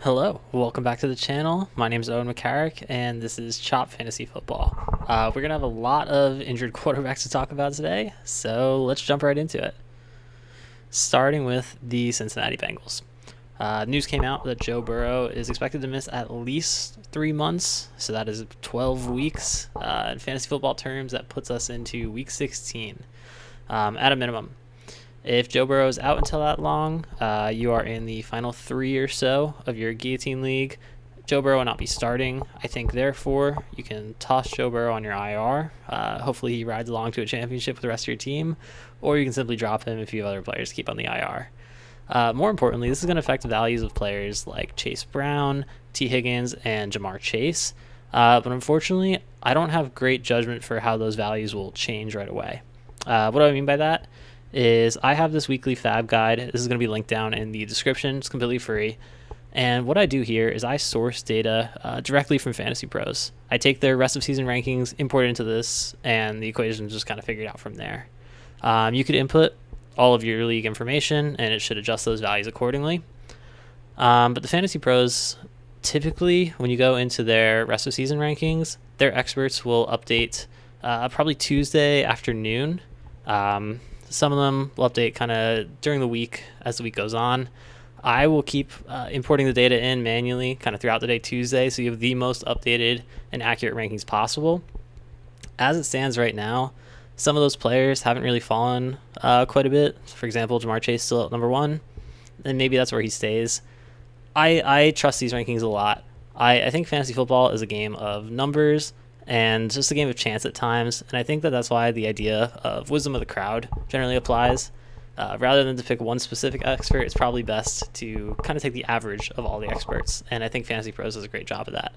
Hello, welcome back to the channel. My name is Owen and this is Chop Fantasy Football. We're going to have a lot of injured quarterbacks to talk about today, so let's jump right into it. Starting with the Cincinnati Bengals. News came out that Joe Burrow is expected to miss at least 3 months, so that is 12 weeks. In fantasy football terms, that puts us into week 16 at a minimum. If Joe Burrow is out until that long, you are in the final 3 or so of your Guillotine League. Joe Burrow will not be starting. I think, therefore, you can toss Joe Burrow on your IR. Hopefully he rides along to a championship with the rest of your team, or you can simply drop him if you have other players to keep on the IR. More importantly, this is going to affect the values of players like Chase Brown, T. Higgins, and Jamar Chase. But unfortunately, I don't have great judgment for how those values will change right away. What do I mean by that? Is I have this weekly FAAB guide. This is going to be linked down in the description. It's completely free. And what I do here is I source data directly from Fantasy Pros. I take their rest of season rankings, import it into this, and the equation is just kind of figured out from there. You could input all of your league information, and it should adjust those values accordingly. But the Fantasy Pros, typically, when you go into their rest of season rankings, their experts will update probably Tuesday afternoon. Some of them will update kind of during the week as the week goes on. I will keep importing the data in manually kind of throughout the day Tuesday, so you have the most updated and accurate rankings possible. As it stands right now, some of those players haven't really fallen quite a bit. For example, Jamar Chase still at number 1, and maybe that's where he stays. I trust these rankings a lot. I think fantasy football is a game of numbers and just a game of chance at times, and I think that's why the idea of wisdom of the crowd generally applies. Rather than to pick one specific expert, it's probably best to kind of take the average of all the experts, and I think Fantasy Pros does a great job of that.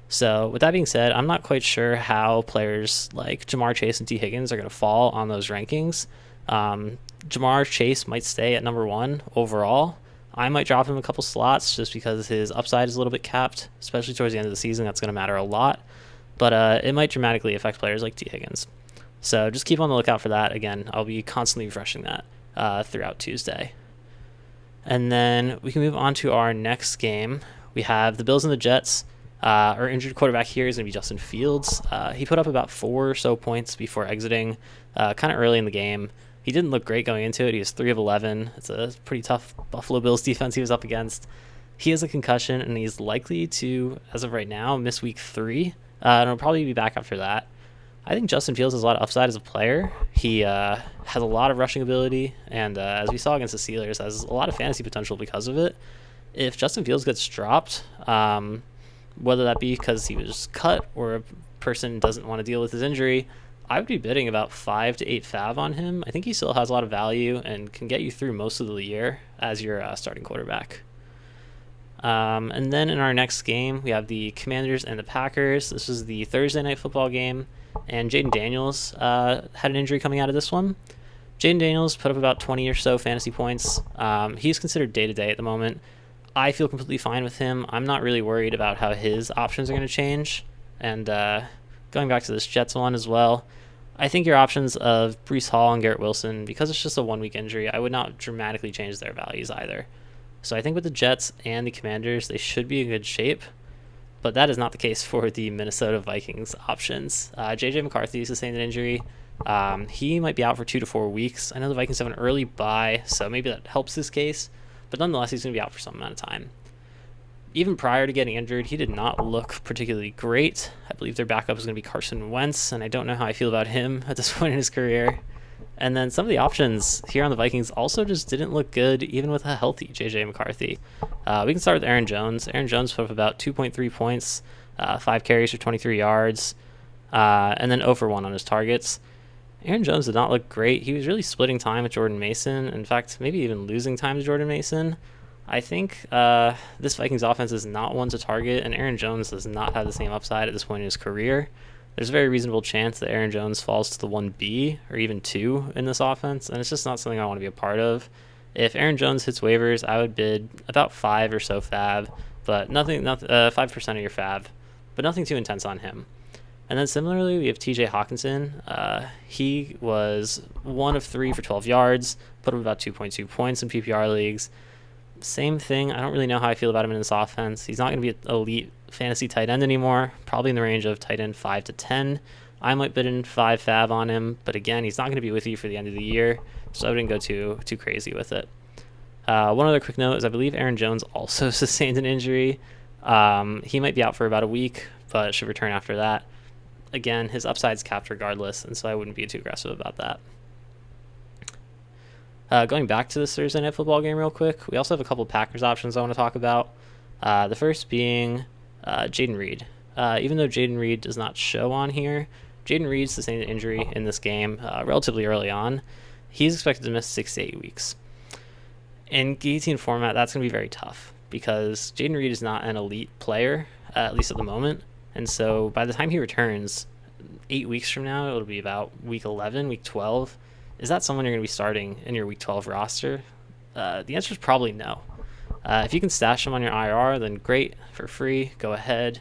So with that being said, I'm not quite sure how players like Jamar Chase and T. Higgins are going to fall on those rankings. Jamar Chase might stay at number 1 overall. I might drop him a couple slots just because his upside is a little bit capped, especially towards the end of the season. That's going to matter a lot. But it might dramatically affect players like T. Higgins. So just keep on the lookout for that. Again, I'll be constantly refreshing that throughout Tuesday. And then we can move on to our next game. We have the Bills and the Jets. Our injured quarterback here is going to be Justin Fields. He put up about 4 or so points before exiting kind of early in the game. He didn't look great going into it. He was 3 of 11. It's a pretty tough Buffalo Bills defense he was up against. He has a concussion, and he's likely to, as of right now, miss week 3. And he'll probably be back after that. I think Justin Fields has a lot of upside as a player. He has a lot of rushing ability, and as we saw against the Steelers, has a lot of fantasy potential because of it. If Justin Fields gets dropped, whether that be because he was cut or a person doesn't want to deal with his injury, I would be bidding about 5 to 8 FAAB on him. I think he still has a lot of value and can get you through most of the year as your starting quarterback. And then in our next game, we have the Commanders and the Packers. This was the Thursday night football game, and Jaden Daniels had an injury coming out of this one. Jaden Daniels put up about 20 or so fantasy points. He's considered day-to-day at the moment. I feel completely fine with him. I'm not really worried about how his options are going to change. And going back to this Jets one as well, I think your options of Breece Hall and Garrett Wilson, because it's just a 1-week injury, I would not dramatically change their values either. So I think with the Jets and the Commanders, they should be in good shape. But that is not the case for the Minnesota Vikings options. J.J. McCarthy sustained an injury. He might be out for 2 to 4 weeks. I know the Vikings have an early bye, so maybe that helps this case. But nonetheless, he's going to be out for some amount of time. Even prior to getting injured, he did not look particularly great. I believe their backup is going to be Carson Wentz, and I don't know how I feel about him at this point in his career. And then some of the options here on the Vikings also just didn't look good, even with a healthy J.J. McCarthy. We can start with Aaron Jones. Aaron Jones put up about 2.3 points, 5 carries for 23 yards, and then 0 for 1 on his targets. Aaron Jones did not look great. He was really splitting time with Jordan Mason. In fact, maybe even losing time to Jordan Mason. I think this Vikings offense is not one to target, and Aaron Jones does not have the same upside at this point in his career. There's a very reasonable chance that Aaron Jones falls to the 1B or even 2 in this offense, and it's just not something I want to be a part of. If Aaron Jones hits waivers, I would bid about 5 or so FAAB, but 5% of your FAAB, but nothing too intense on him. And then similarly, we have TJ Hawkinson. He was 1 of 3 for 12 yards, put up about 2.2 points in PPR leagues. Same thing. I don't really know how I feel about him in this offense. He's not going to be an elite fantasy tight end anymore, probably in the range of tight end 5 to 10. I might bid in 5 FAAB on him, but again, he's not going to be with you for the end of the year, so I wouldn't go too crazy with it. One other quick note is I believe Aaron Jones also sustained an injury. He might be out for about a week, but should return after that. Again, his upside's capped regardless, and so I wouldn't be too aggressive about that. Going back to this Thursday Night Football game real quick, we also have a couple Packers options I want to talk about. The first being Jayden Reed. Even though Jayden Reed does not show on here, Jayden Reed sustained an injury in this game relatively early on. He's expected to miss 6 to 8 weeks. In Guillotine format, that's going to be very tough because Jayden Reed is not an elite player, at least at the moment. And so by the time he returns, 8 weeks from now, it'll be about week 11, week 12. Is that someone you're going to be starting in your week 12 roster? The answer is probably no. If you can stash him on your IR, then great, for free, go ahead.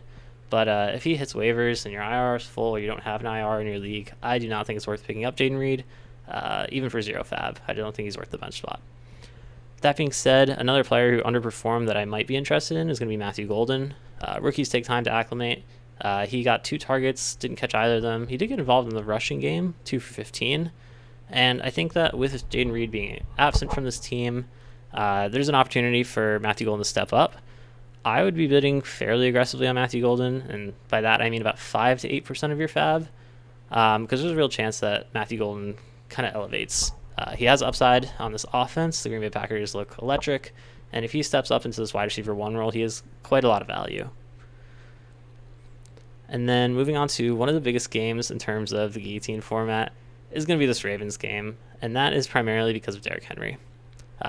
But if he hits waivers and your IR is full or you don't have an IR in your league, I do not think it's worth picking up Jayden Reed, even for 0 FAAB. I don't think he's worth the bench spot. That being said, another player who underperformed that I might be interested in is going to be Matthew Golden. Rookies take time to acclimate. He got 2 targets, didn't catch either of them. He did get involved in the rushing game, 2 for 15. And I think that with Jayden Reed being absent from this team, there's an opportunity for Matthew Golden to step up. I would be bidding fairly aggressively on Matthew Golden, and by that I mean about 5 to 8% of your FAAB, because there's a real chance that Matthew Golden kind of elevates. He has upside on this offense. The Green Bay Packers look electric, and if he steps up into this wide receiver 1 role, he has quite a lot of value. And then moving on to one of the biggest games in terms of the Guillotine format is going to be this Ravens game, and that is primarily because of Derrick Henry.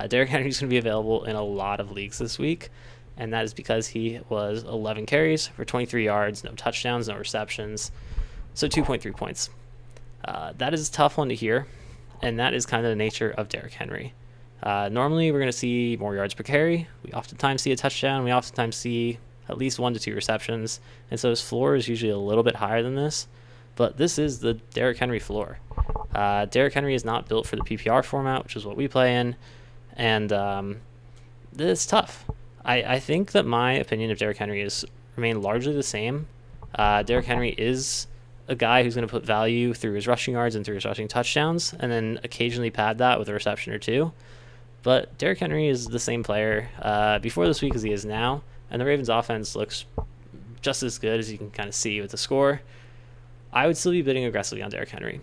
Derrick Henry is going to be available in a lot of leagues this week, and that is because he was 11 carries for 23 yards, no touchdowns, no receptions, so 2.3 points. That is a tough one to hear, and that is kind of the nature of Derrick Henry. Normally, we're going to see more yards per carry. We oftentimes see a touchdown. We oftentimes see at least 1 to 2 receptions, and so his floor is usually a little bit higher than this, but this is the Derrick Henry floor. Derrick Henry is not built for the PPR format, which is what we play in, and it's tough. I think that my opinion of Derrick Henry has remained largely the same. Derrick Henry is a guy who's going to put value through his rushing yards and through his rushing touchdowns, and then occasionally pad that with a reception or 2. But Derrick Henry is the same player before this week as he is now, and the Ravens offense looks just as good as you can kind of see with the score. I would still be bidding aggressively on Derrick Henry.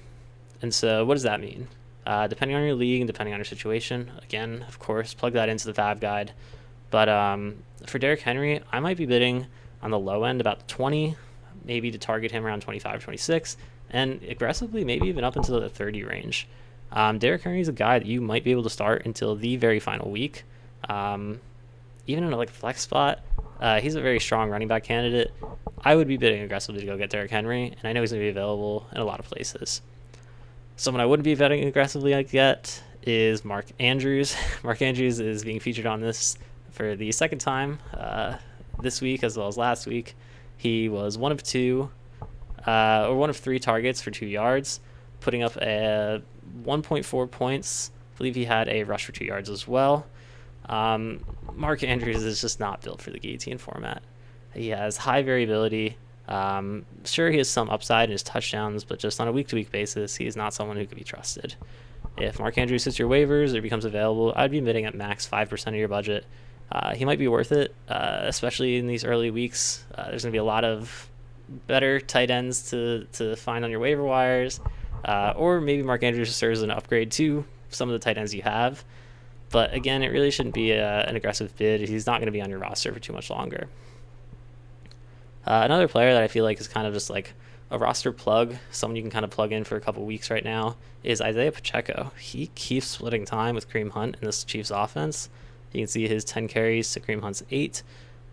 And so what does that mean? Depending on your league and depending on your situation, again, of course, plug that into the FAAB guide. But for Derrick Henry, I might be bidding on the low end about 20, maybe to target him around 25, 26, and aggressively maybe even up into the 30 range. Derrick Henry is a guy that you might be able to start until the very final week. Even in a flex spot, he's a very strong running back candidate. I would be bidding aggressively to go get Derrick Henry, and I know he's going to be available in a lot of places. Someone I wouldn't be betting aggressively yet is Mark Andrews. Mark Andrews is being featured on this for the second time this week as well as last week. He was one of 3 targets for 2 yards, putting up a 1.4 points. I believe he had a rush for 2 yards as well. Mark Andrews is just not built for the Guillotine format. He has high variability. Sure, he has some upside in his touchdowns, but just on a week-to-week basis, he is not someone who can be trusted. If Mark Andrews hits your waivers or becomes available, I'd be bidding at max 5% of your budget. He might be worth it, especially in these early weeks. There's going to be a lot of better tight ends to find on your waiver wires, or maybe Mark Andrews serves as an upgrade to some of the tight ends you have. But again, it really shouldn't be an aggressive bid. He's not going to be on your roster for too much longer. Another player that I feel like is kind of just like a roster plug, someone you can kind of plug in for a couple weeks right now, is Isaiah Pacheco. He keeps splitting time with Kareem Hunt in this Chiefs offense. You can see his 10 carries to Kareem Hunt's 8.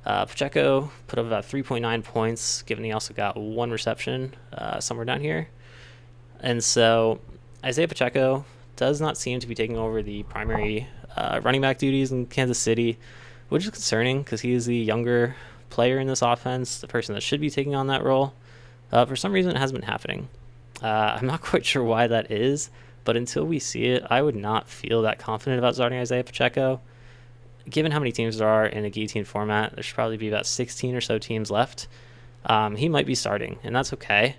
Pacheco put up about 3.9 points, given he also got 1 reception somewhere down here. And so Isaiah Pacheco does not seem to be taking over the primary running back duties in Kansas City, which is concerning because he is the younger player in this offense, the person that should be taking on that role. For some reason, it hasn't been happening. I'm not quite sure why that is, but until we see it, I would not feel that confident about starting Isaiah Pacheco. given how many teams there are in a Guillotine format, there should probably be about 16 or so teams left. He might be starting, and that's okay,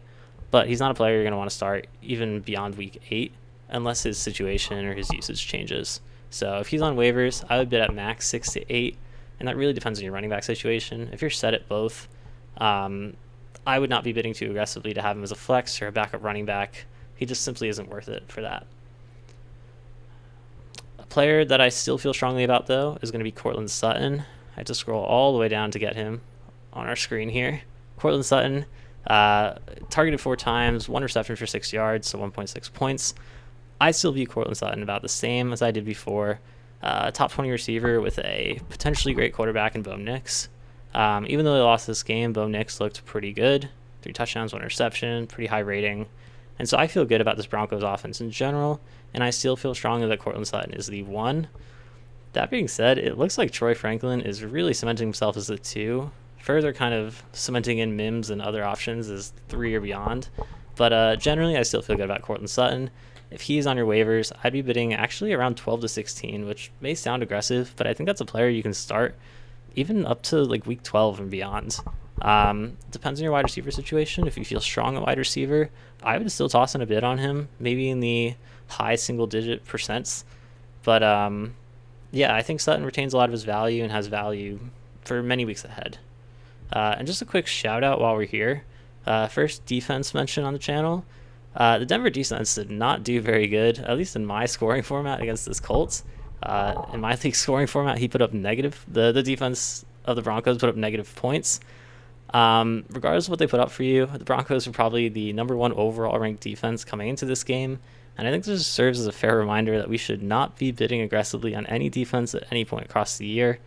but he's not a player you're going to want to start even beyond week 8 unless his situation or his usage changes. So if he's on waivers, I would bid at max 6 to 8, and that really depends on your running back situation. If you're set at both, I would not be bidding too aggressively to have him as a flex or a backup running back. He just simply isn't worth it for that. A player that I still feel strongly about, though, is going to be Courtland Sutton. I had to scroll all the way down to get him on our screen here. Courtland Sutton, targeted 4 times, 1 reception for 6 yards, so 1.6 points. I still view Courtland Sutton about the same as I did before. Top 20 receiver with a potentially great quarterback in Bo Nix. Even though they lost this game, Bo Nix looked pretty good. 3 touchdowns, 1 interception, pretty high rating. And so I feel good about this Broncos offense in general, and I still feel strongly that Courtland Sutton is the 1. That being said, it looks like Troy Franklin is really cementing himself as the 2, further kind of cementing in Mims and other options as 3 or beyond. But generally, I still feel good about Courtland Sutton. If he's on your waivers, I'd be bidding actually around 12 to 16, which may sound aggressive, but I think that's a player you can start even up to like week 12 and beyond. Depends on your wide receiver situation. If you feel strong at wide receiver, I would still toss in a bid on him, maybe in the high single-digit %. But yeah, I think Sutton retains a lot of his value and has value for many weeks ahead. And just a quick shout-out while we're here. First defense mention on the channel. The Denver defense did not do very good, at least in my scoring format against this Colts. In my league scoring format, he put up negative. The defense of the Broncos put up negative points. Regardless of what they put up for you, the Broncos were probably the number 1 overall ranked defense coming into this game. And I think this serves as a fair reminder that we should not be bidding aggressively on any defense at any point across the year.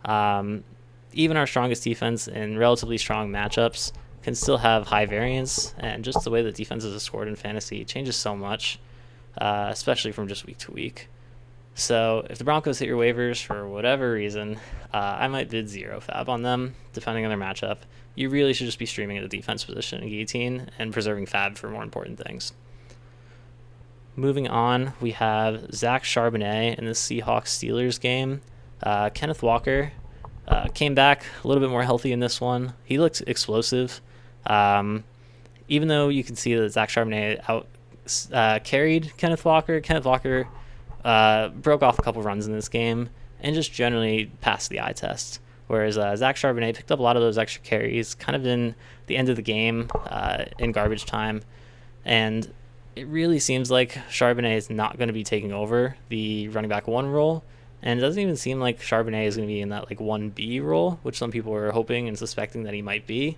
Even our strongest defense in relatively strong matchups can still have high variance, and just the way that defenses are scored in fantasy changes so much, especially from just week to week. So if the Broncos hit your waivers for whatever reason, I might bid 0 FAAB on them, depending on their matchup. You really should just be streaming at the defense position in Guillotine and preserving FAAB for more important things. Moving on, we have Zach Charbonnet in the Seahawks-Steelers game. Kenneth Walker came back a little bit more healthy in this one. He looked explosive. Even though you can see that Zach Charbonnet carried Kenneth Walker broke off a couple runs in this game and just generally passed the eye test. Whereas Zach Charbonnet picked up a lot of those extra carries kind of in the end of the game in garbage time. And it really seems like Charbonnet is not going to be taking over the running back 1 role. And it doesn't even seem like Charbonnet is going to be in that like 1B role, which some people were hoping and suspecting that he might be.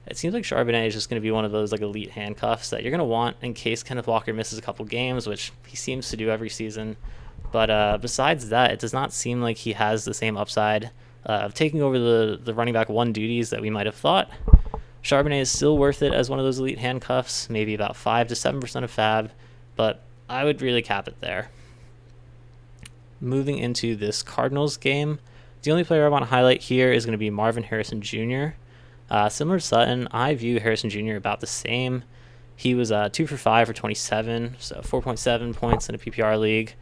It seems like Charbonnet is just going to be one of those like elite handcuffs that you're going to want in case Kenneth Walker misses a couple games, which he seems to do every season. But besides that, it does not seem like he has the same upside of taking over the running back 1 duties that we might have thought. Charbonnet is still worth it as one of those elite handcuffs, maybe about 5 to 7% of FAAB, but I would really cap it there. Moving into this Cardinals game, the only player I want to highlight here is going to be Marvin Harrison Jr. Similar to Sutton, I view Harrison Jr. about the same. He was 2 for 5 for 27, so 4.7 points in a PPR league.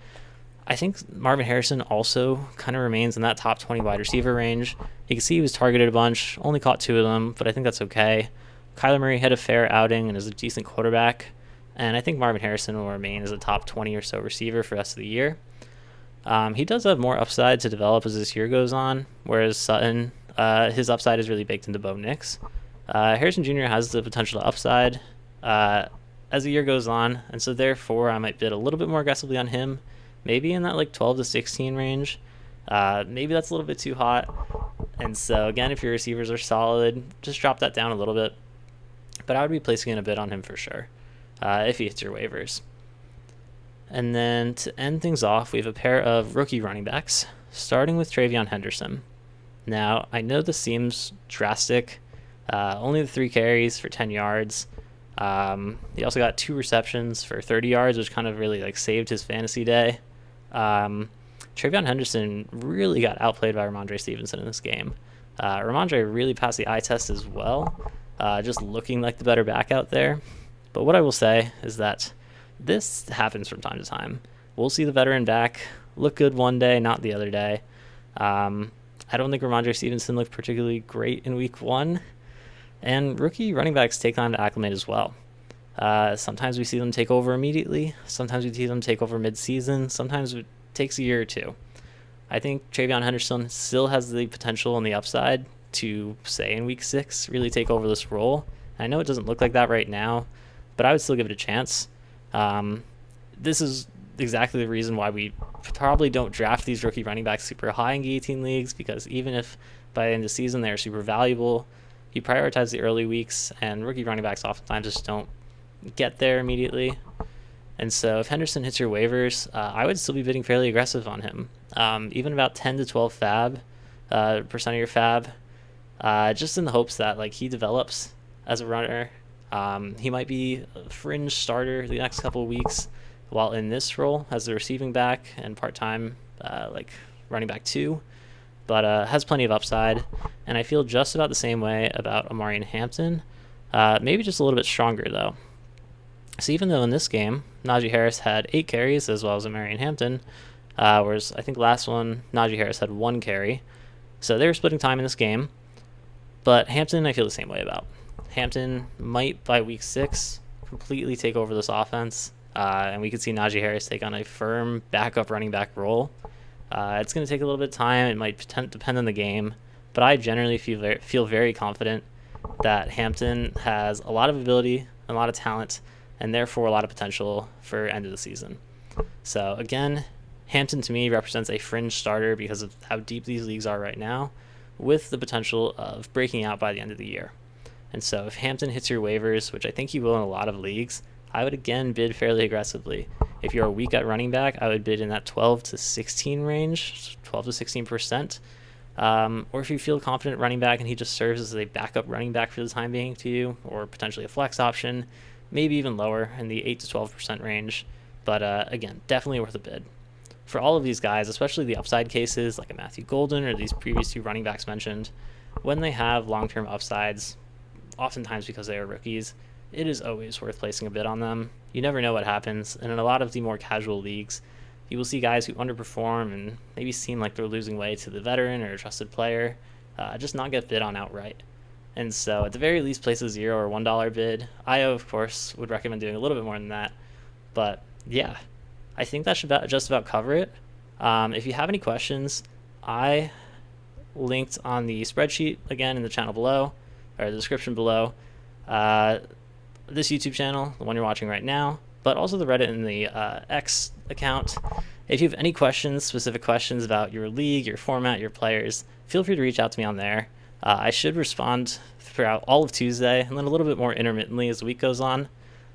I think Marvin Harrison also kind of remains in that top 20 wide receiver range. You can see he was targeted a bunch, only caught 2 of them, but I think that's okay. Kyler Murray had a fair outing and is a decent quarterback, and I think Marvin Harrison will remain as a top 20 or so receiver for the rest of the year. He does have more upside to develop as this year goes on, whereas Sutton, his upside is really baked into Bo Nix. Harrison Jr. has the potential to upside as the year goes on, and so therefore I might bid a little bit more aggressively on him, maybe in that like 12 to 16 range. Maybe that's a little bit too hot, and so again, if your receivers are solid, just drop that down a little bit. But I would be placing in a bid on him for sure if he hits your waivers. And then to end things off, we have a pair of rookie running backs, starting with Travion Henderson. Now, I know this seems drastic. Only the 3 carries for 10 yards. He also got 2 receptions for 30 yards, which kind of really like saved his fantasy day. Travion Henderson really got outplayed by Ramondre Stevenson in this game. Ramondre really passed the eye test as well, just looking like the better back out there. But what I will say is that this happens from time to time. We'll see the veteran back look good one day, not the other day. I don't think Ramondre Stevenson looked particularly great in week 1, and rookie running backs take time to acclimate as well. Sometimes we see them take over immediately. Sometimes we see them take over mid-season. Sometimes it takes a year or two. I think Travion Henderson still has the potential and the upside to, say, in week 6, really take over this role. I know it doesn't look like that right now, but I would still give it a chance. This is exactly the reason why we probably don't draft these rookie running backs super high in Guillotine leagues, because even if by the end of the season they're super valuable, you prioritize the early weeks, and rookie running backs oftentimes just don't get there immediately. And so if Henderson hits your waivers, I would still be bidding fairly aggressive on him. Even about 10 to 12 percent of your FAAB, just in the hopes that like he develops as a runner. He might be a fringe starter the next couple of weeks while in this role as the receiving back and part-time like running back 2, but has plenty of upside. And I feel just about the same way about Amari and Hampton, maybe just a little bit stronger though. So even though in this game, Najee Harris had 8 carries as well as Amari and Hampton, whereas I think last one, Najee Harris had 1 carry. So they were splitting time in this game. But Hampton, I feel the same way about. Hampton might, by week 6, completely take over this offense. And we could see Najee Harris take on a firm backup running back role. It's going to take a little bit of time. It might depend on the game. But I generally feel very confident that Hampton has a lot of ability, a lot of talent, and therefore a lot of potential for end of the season. So again, Hampton to me represents a fringe starter because of how deep these leagues are right now, with the potential of breaking out by the end of the year. And so if Hampton hits your waivers, which I think he will in a lot of leagues, I would again bid fairly aggressively. If you're weak at running back, I would bid in that 12 to 16 range, 12 to 16%. Or if you feel confident at running back and he just serves as a backup running back for the time being to you, or potentially a flex option, maybe even lower in the 8 to 12% range. But again, definitely worth a bid. For all of these guys, especially the upside cases like a Matthew Golden or these previous 2 running backs mentioned, when they have long-term upsides, oftentimes because they are rookies, it is always worth placing a bid on them. You never know what happens, and in a lot of the more casual leagues, you will see guys who underperform and maybe seem like they're losing way to the veteran or a trusted player, just not get bid on outright. And so at the very least, place a $0 or $1 bid. I, of course, would recommend doing a little bit more than that. But yeah, I think that should just about cover it. If you have any questions, I linked on the spreadsheet, again, in the channel below, or the description below, this YouTube channel, the one you're watching right now, but also the Reddit and the X account. If you have any questions, specific questions about your league, your format, your players, feel free to reach out to me on there. I should respond throughout all of Tuesday and then a little bit more intermittently as the week goes on.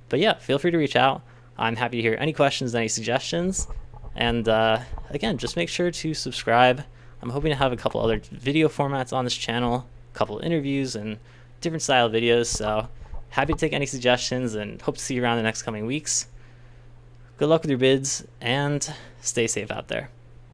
But yeah, feel free to reach out. I'm happy to hear any questions, any suggestions. And again, just make sure to subscribe. I'm hoping to have a couple other video formats on this channel, a couple of interviews and different style videos. So happy to take any suggestions and hope to see you around the next coming weeks. Good luck with your bids and stay safe out there.